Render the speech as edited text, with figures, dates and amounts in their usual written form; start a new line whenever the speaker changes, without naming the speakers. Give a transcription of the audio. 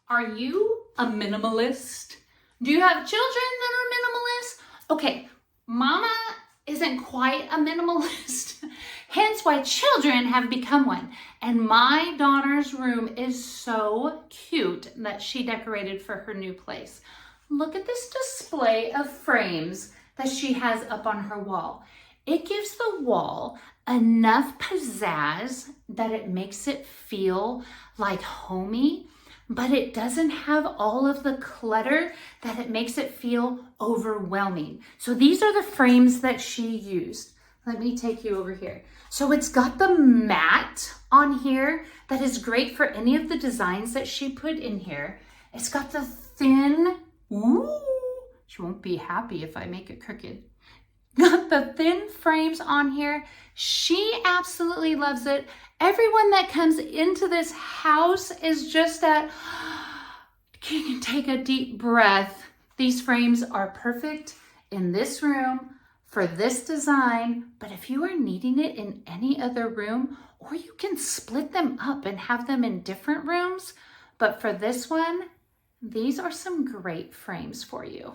Are you a minimalist? Do you have children that are minimalist? Okay, mama isn't quite a minimalist, hence why children have become one. And my daughter's room is so cute that she decorated for her new place. Look at this display of frames that she has up on her wall. It gives the wall enough pizzazz that it makes it feel like homey, but it doesn't have all of the clutter that it makes it feel overwhelming. So these are the frames that she used. Let me take you over here. So it's got the mat on here that is great for any of the designs that she put in here. It's got the thin, she won't be happy if I make it crooked. Got the thin frames on here. She absolutely loves it. Everyone that comes into this house is just at, can take a deep breath. These frames are perfect in this room for this design, but if you are needing it in any other room, or you can split them up and have them in different rooms, but for this one, these are some great frames for you.